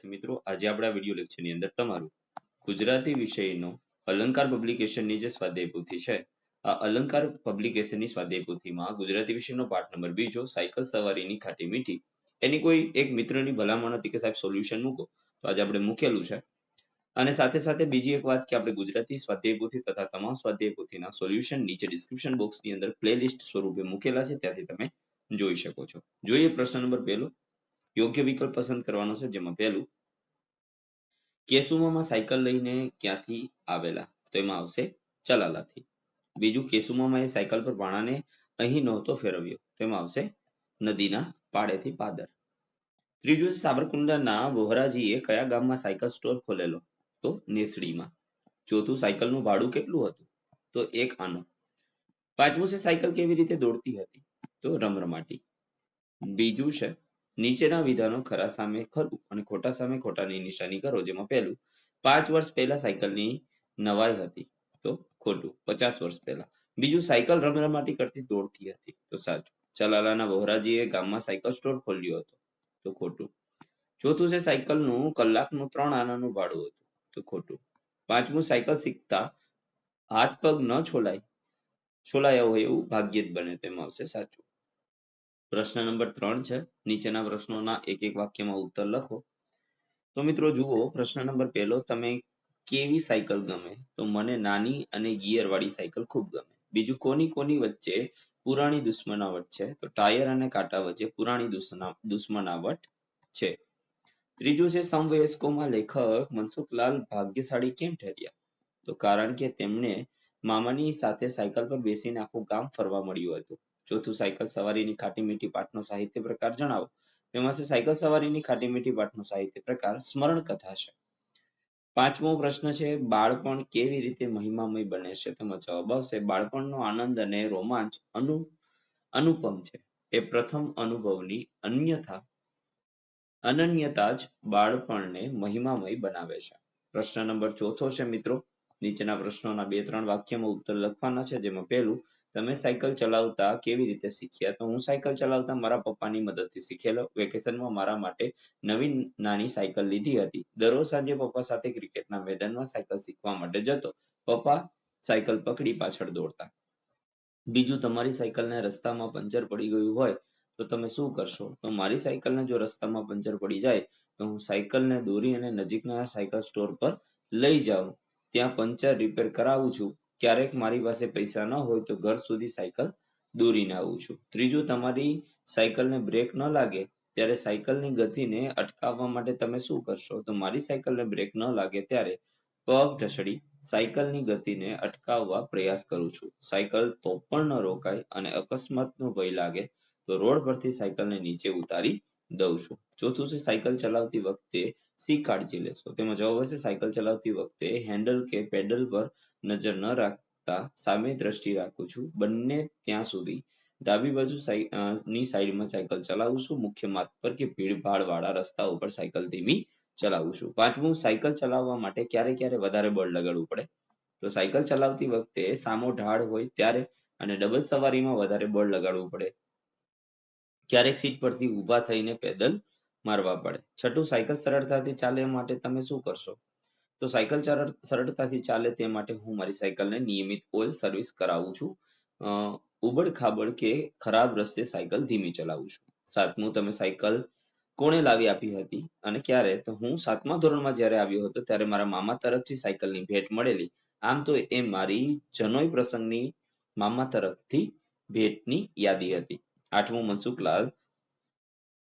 મિત્રો, આજે આપણા વિડિયો લેક્ચરની અંદર તમારું ગુજરાતી વિષયનો અલંકાર પબ્લિકેશનની જે સ્વાધ્યાય પોથી છે, આ અલંકાર પબ્લિકેશનની સ્વાધ્યાય પોથીમાં ગુજરાતી વિષયનો પાઠ નંબર 2 સાયકલ સવારીની ખાટી મીઠી એની કોઈ એક મિત્રની ભલામણ હતી કે સાહેબ સોલ્યુશન મૂકો, તો આજે આપણે મૂકેલું છે. અને સાથે સાથે બીજી એક વાત કે આપણે ગુજરાતી સ્વાધ્યાય પોથી તથા તમામ સ્વાધ્યાય પોથીના સોલ્યુશન નીચે ડિસ્ક્રિપ્શન બોક્સની અંદર પ્લેલિસ્ટ સ્વરૂપે મૂકેલા છે, ત્યાંથી તમે જોઈ શકો છો. જોઈએ પ્રશ્ન નંબર 1. યોગ્ય વિકલ્પ પસંદ કરવાનો છે, જેમાં પહેલું કેસુમામા સાયકલ લઈને ક્યાંથી આવેલા? તો એમાં આવશે ચલાલાથી. બીજું, કેસુમામાએ સાયકલ પર ભાણાને અહીં નહોતો ફેરવ્યો, તેમાં આવશે નદીના પાળેથી પાદર. ત્રીજું, સાબરકુંડલાના વોહરાજીએ કયા ગામમાં સાયકલ સ્ટોર ખોલેલો? તો નેસડીમાં. ચોથું, સાયકલનું ભાડું કેટલું હતું? તો 1 આનો. પાંચમું છે, સાયકલ કેવી રીતે દોડતી હતી? તો રમરમાટી. બીજું છે, નીચેના વિધાનો ખરા સામે ખરું અને ખોટા સામે ખોટાની નિશાની કરો, જેમાં પહેલું 5 વર્ષ પહેલા સાયકલની નવાઈ હતી, તો ખોટું. 50 વર્ષ પહેલા. બીજું, સાયકલ રમરમાટી કરતી દોડતી હતી, તો સાચું. ચલાલાના વોહરાજીએ ગામમાં સાયકલ સ્ટોર ખોલ્યો હતો, તો ખોટું. ચોથું છે, સાયકલનું કલાકનું 3 આનાનું ભાડું હતું, તો ખોટું. પાંચમું, સાયકલ શીખતા હાથ પગ ન છોલાયા હોય એવું ભાગ્યે જ બને, તેમાં આવશે સાચું. પ્રશ્ન નંબર 3 છે. નીચેના પ્રશ્નોના એક એક વાક્યમાં ઉત્તર લખો. તો મિત્રો જુઓ, પ્રશ્ન નંબર 1, તમે કેવી સાયકલ ગમે? તો મને નાની અને ગિયર વાળી સાયકલ ખૂબ ગમે. બીજું, કોની વચ્ચે પુરાણી દુશ્મનાવટ છે? તો ટાયર અને કાંટા વચ્ચે પુરાણી દુશ્મનાવટ છે. ત્રીજું છે, સમવયસ્કોમાં લેખક મનસુખલાલ ભાગ્યશાળી કેમ ઠર્યા? તો કારણ કે તેમને મામાની સાથે સાયકલ પર બેસીને આખું ગામ ફરવા મળ્યું હતું. ચોથું, સાયકલ સવારીની ખાટી મીઠી પાઠનો સાહિત્ય પ્રકાર જણાવો. તેમાં છે, સાયકલ સવારીની ખાટી મીઠી પાઠનો સાહિત્ય પ્રકાર સ્મરણ કથા છે. પાંચમો પ્રશ્ન છે, બાળપણ કેવી રીતે મહિમામય બને છે? તેમાં જવાબ આવશે, બાળપણનો આનંદ અને રોમાંચ અનુપમ છે. એ પ્રથમ અનુભવની અનન્યતા જ બાળપણને મહિમામય બનાવે છે. પ્રશ્ન નંબર 4 છે મિત્રો. નીચેના પ્રશ્નોના 2-3 વાક્યમાં ઉત્તર લખવાના છે, જેમાં પહેલું, તમે સાયકલ ચલાવતા કેવી રીતે શીખ્યા? તો હું સાયકલ ચલાવતા મારા પપ્પાની મદદથી શીખેલો. વેકેશનમાં મારા માટે નવી નાની સાયકલ લીધી હતી. દરરોજ સાંજે પપ્પા સાથે ક્રિકેટના મેદાનમાં સાયકલ શીખવા માટે જતો. પપ્પા સાયકલ પકડી પાછળ દોડતા. બીજું, તમારી સાયકલને રસ્તામાં પંચર પડી ગયું હોય તો તમે શું કરશો? તો મારી સાયકલને જો રસ્તામાં પંચર પડી જાય તો હું સાયકલને દોરી અને નજીકના સાયકલ સ્ટોર પર લઈ જાઉં. ત્યાં પંચર રિપેર કરાવું છું. ક્યારેક મારી પાસે પૈસા ન હોય તો ઘર સુધી સાયકલ દોરીને આવું છું. ત્રીજું, તમારી સાયકલને બ્રેક ન લાગે ત્યારે સાયકલની ગતિને અટકાવવા માટે તમે શું કરશો? તો મારી સાયકલને બ્રેક ન લાગે ત્યારે પગ ઢસડી સાયકલની ગતિને અટકાવવા પ્રયાસ કરું છું. સાયકલ તો પણ ન રોકાય અને અકસ્માતનો ભય લાગે તો રોડ પરથી સાયકલને નીચે ઉતારી દઉં છું. ચોથું છે, સાયકલ ચલાવતી વખતે શી કાળજી લેશો? તેમાં જવાબ હશે, સાયકલ ચલાવતી વખતે હેન્ડલ કે પેડલ પર નજર ન રાખતા સામે દ્રષ્ટિ રાખું છું. બંને ત્યાં સુધી ડાબી બાજુ ની સાઈડમાં સાયકલ ચલાવું છું. મુખ્ય માર્ગ પર કે ભીડભાડ વાળા રસ્તા ઉપર સાયકલ ધીમી ચલાવું છું. પાંચમું, સાયકલ ચલાવવા માટે ક્યારે વધારે બળ લગાડવું પડે? તો સાયકલ ચલાવતી વખતે સામો ઢાળ હોય ત્યારે અને ડબલ સવારીમાં વધારે બળ લગાડવું પડે. ક્યારેક સીટ પરથી ઊભા થઈને પેડલ મારવા પડે. છઠ્ઠું, સાયકલ સરળતાથી ચાલે માટે તમે શું કરશો? તો સાયકલ સરળતાથી ચાલે તે માટે હું મારી સાયકલને નિયમિત ઓઇલ સર્વિસ કરાવું છું. ઉબડ-ખાબડ કે ખરાબ રસ્તે સાયકલ ધીમી ચલાવું છું. સાતમું, તમે સાયકલ કોણે લાવી આપી હતી અને ક્યારે? તો હું 7મા ધોરણમાં જ્યારે આવ્યો હતો ત્યારે મારા મામા તરફથી સાયકલની ભેટ મળેલી. આમ તો એ મારી જનોઈ પ્રસંગની મામા તરફથી ભેટની યાદી હતી. આઠમું, મનસુખલાલ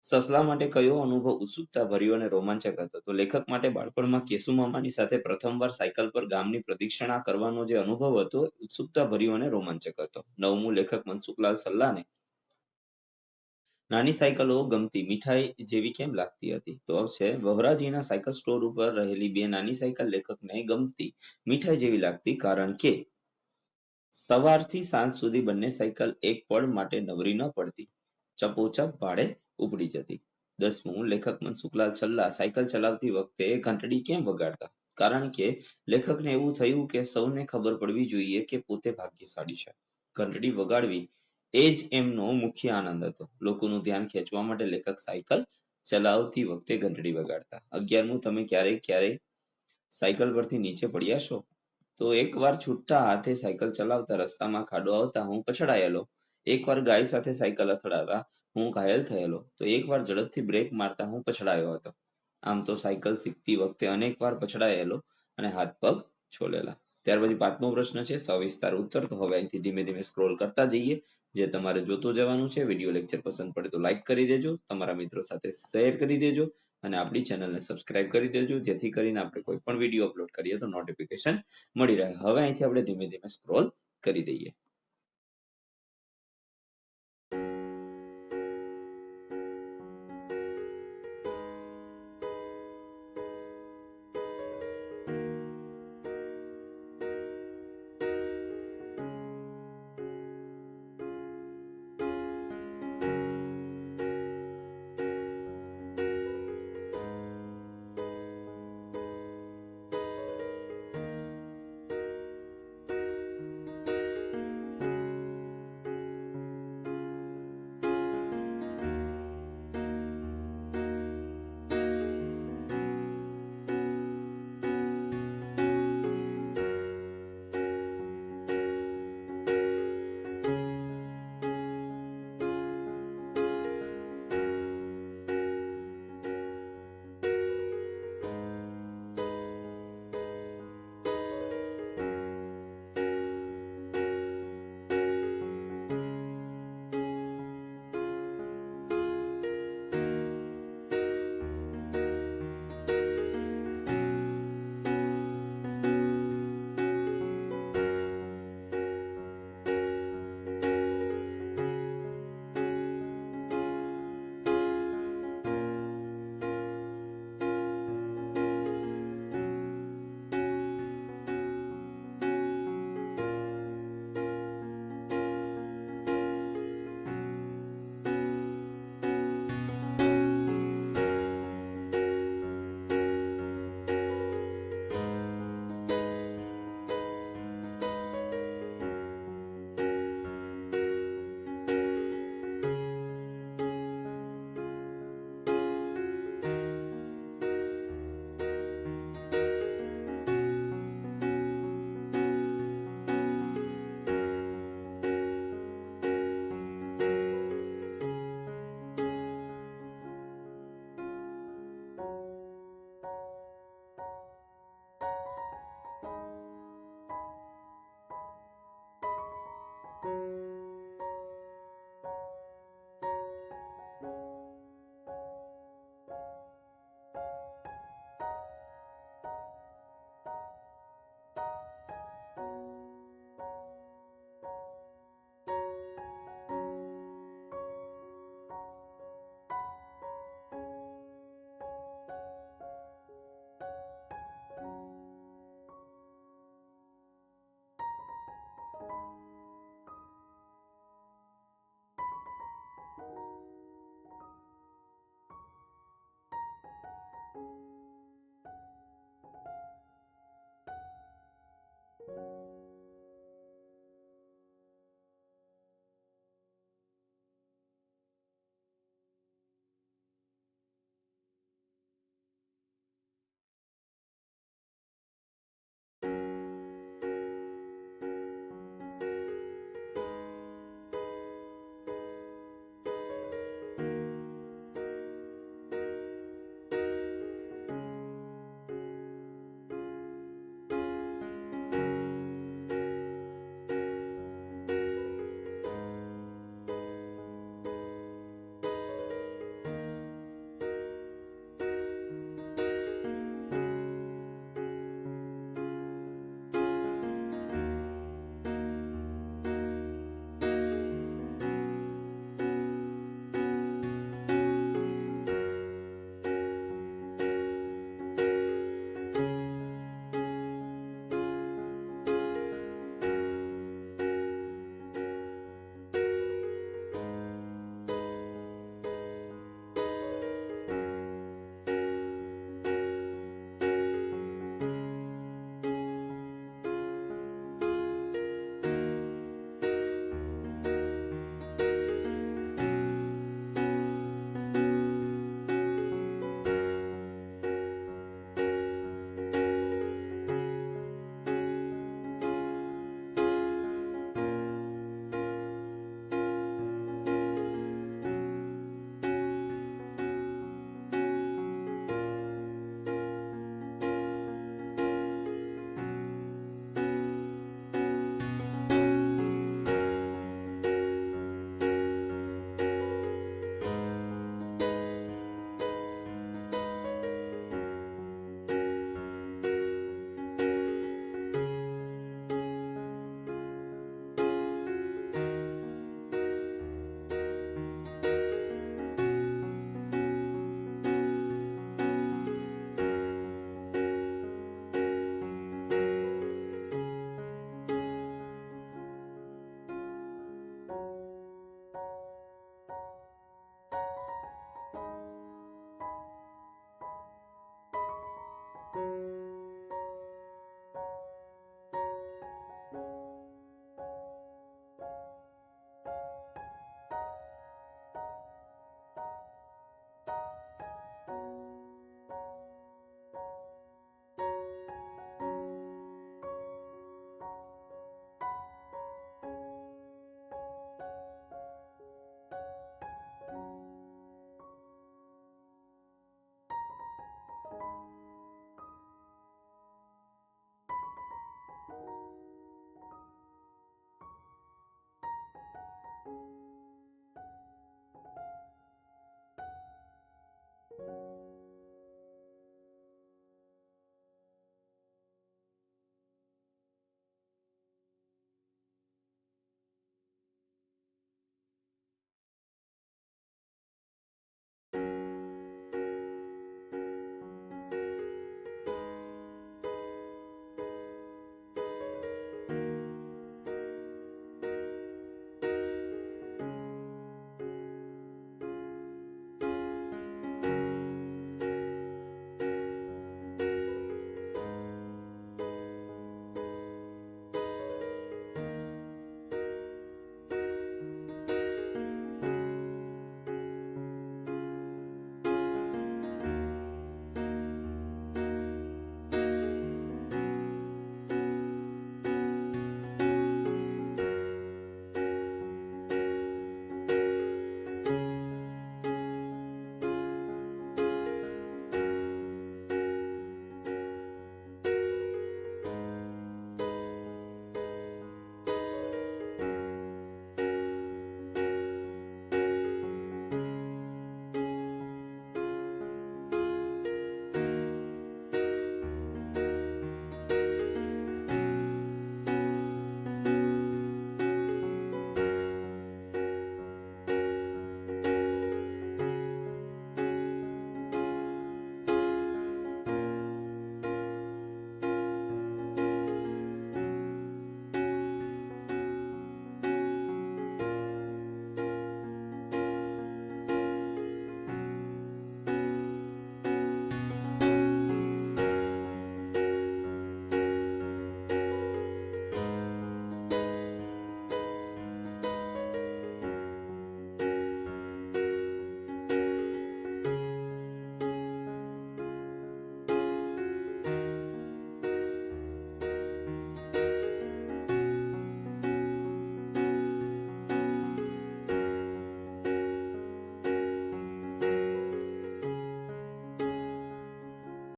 સસલા માટે કયો અનુભવ ઉત્સુકતા ભર્યો અને રોમાંચક હતો? તો લેખક માટે બાળપણમાં કેસુમામાની સાથે પ્રથમવાર સાયકલ પર ગામની પ્રદક્ષિણા કરવાનો જે અનુભવ હતો, ઉત્સુકતા ભર્યો અને રોમાંચક હતો. નવમું, લેખક મનસુખલાલ સલ્લાને નાની સાયકલો ગમતી, મીઠાઈ જેવી કેમ લાગતી હતી? તો આવશે, વહરાજીના સાયકલ સ્ટોર ઉપર રહેલી 2 નાની સાયકલ લેખકને ગમતી, મીઠાઈ જેવી લાગતી, કારણ કે સવારથી સાંજ સુધી બંને સાયકલ એક પળ માટે નવરી ન પડતી. ચપોચપ ભાડે ઉપડી જતી. 10મું, લેખક મનસુખલાલ સલ્લા સાયકલ ચલાવતી વખતે ઘંટડી કેમ વગાડતા? કારણ કે લેખકને એવું થયું કે સૌને ખબર પડવી જોઈએ કે પોતે ભાગ્યશાળી છે. ઘંટડી વગાડવી એ જ એમનો મુખ્ય આનંદ હતો. લોકોનું ધ્યાન ખેંચવા માટે લેખક સાયકલ ચલાવતી વખતે ઘંટડી વગાડતા? 11મું, તમે ક્યારેય સાયકલ પરથી નીચે પડ્યા છો? તો એકવાર છૂટા હાથે સાયકલ ચલાવતા રસ્તામાં ખાડો આવતા હું પછડાયેલો. એકવાર ગાય સાથે સાયકલ અથડાતા હું ઘાયલ થયેલો. તો એકવાર ઝડપથી બ્રેક મારતા હું પછડાયો હતો. આમ તો સાયકલ શીખતી વખતે અનેકવાર પછડાયેલો અને હાથ પગ છોલેલા. ત્યાર પછી 5મો પ્રશ્ન છે સવિસ્તાર ઉત્તર. તો હવે અહીંથી ધીમે ધીમે સ્ક્રોલ કરતા જઈએ. જે તમારે જોતું જવાનું છે. વિડીયો લેક્ચર પસંદ પડે તો લાઈક કરી દેજો, તમારા મિત્રો સાથે શેર કરી દેજો અને આપણી ચેનલને સબસ્ક્રાઇબ કરી દેજો, જેથી કરીને આપણે કોઈ પણ વિડીયો અપલોડ કરીએ તો નોટિફિકેશન મળી રહે. હવે અહીંથી આપણે ધીમે ધીમે સ્ક્રોલ કરી દઈએ.